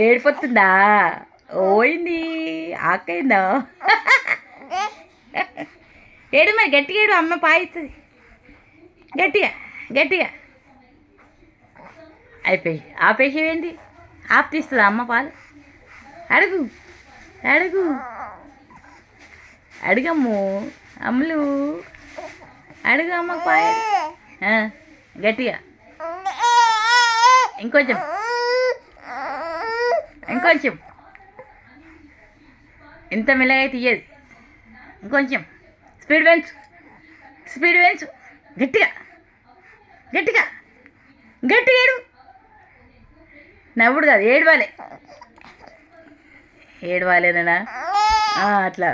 ఏడిపోతుందా? ఓయింది ఆకైందా? ఏడు మరి గట్టిగా ఏడు, అమ్మ పాయిస్తుంది. గట్టిగా గట్టిగా. అయిపోయి ఆపేసేవేంటి? ఆపు తీస్తుందా అమ్మ పాలు? అడుగు అడుగు అడుగమ్ము అమ్ములు, అడుగు అమ్మ పాయ. గట్టిగా ఇంకొంచెం ఇంకొంచెం. ఇంత మెల్లగా తీయదు, ఇంకొంచెం స్పీడ్ పెంచు, స్పీడ్ పెంచు. గట్టిగా గట్టిగా గట్టిగా ఏడు. నవ్వుడు కాదు, ఏడవాలే. ఏడవాలేనా? అట్లా.